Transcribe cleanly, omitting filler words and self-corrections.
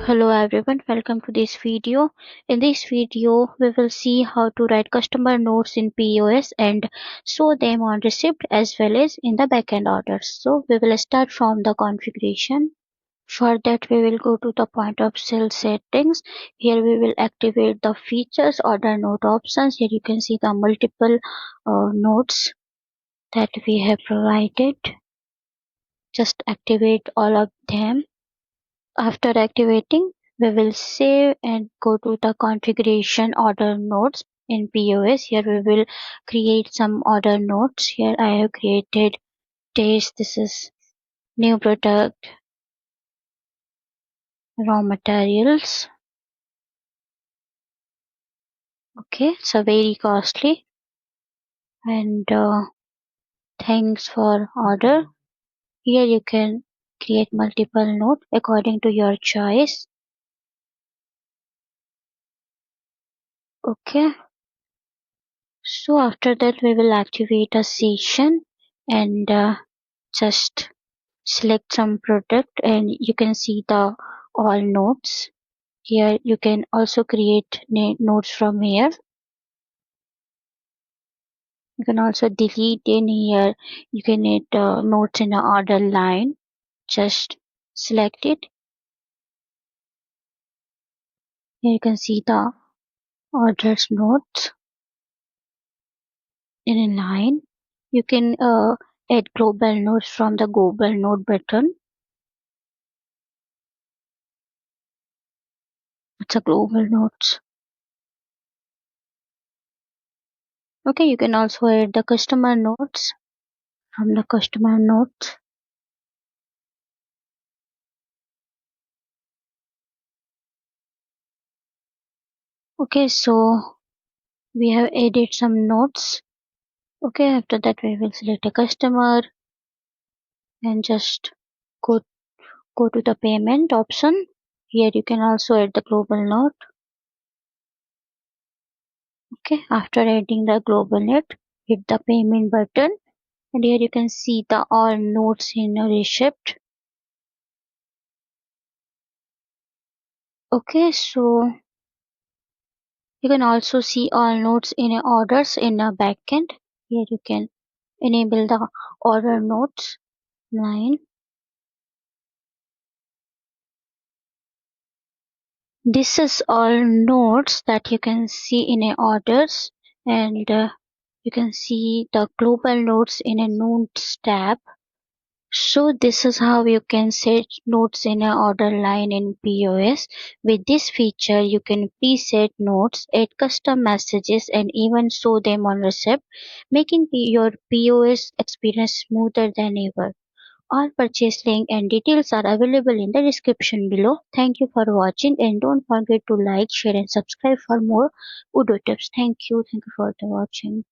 Hello everyone, welcome to this video. In this video, we will see how to write customer notes in POS and show them on receipt as well as in the backend orders. So we will start from the configuration. For that, we will go to the point of sale settings. Here we will activate the features order note options. Here you can see the multiple notes that we have provided. Just activate all of them. After activating, we will save and go to the configuration order notes in POS. Here we will create some order notes. Here I have created taste. This is new product, raw materials. Okay, so very costly. And thanks for order. Here you can create multiple notes according to your choice. Okay. So after that we will activate a session and just select some product and you can see the all notes. Here you can also create notes from here. You can also delete in here. You can add notes in the order line. Just select it. Here you can see the orders notes in a line. You can add global notes from the global note button. It's a global notes. Okay, you can also add the customer notes from the customer notes. Okay, so we have added some notes. Okay, after that we will select a customer and just go to the payment option. Here you can also add the global note. Okay, after adding the global note, hit the payment button and here you can see the all notes in a receipt. Okay, so you can also see all notes in a orders in a backend. Here you can enable the order notes line. This is all notes that you can see in a orders and you can see the global notes in a notes tab. So this is how you can set notes in an order line in POS. With this feature, you can preset notes, add custom messages, and even show them on receipt, making your POS experience smoother than ever. All purchase link and details are available in the description below. Thank you for watching and don't forget to like, share and subscribe for more Odoo tips. Thank you. Thank you for the watching.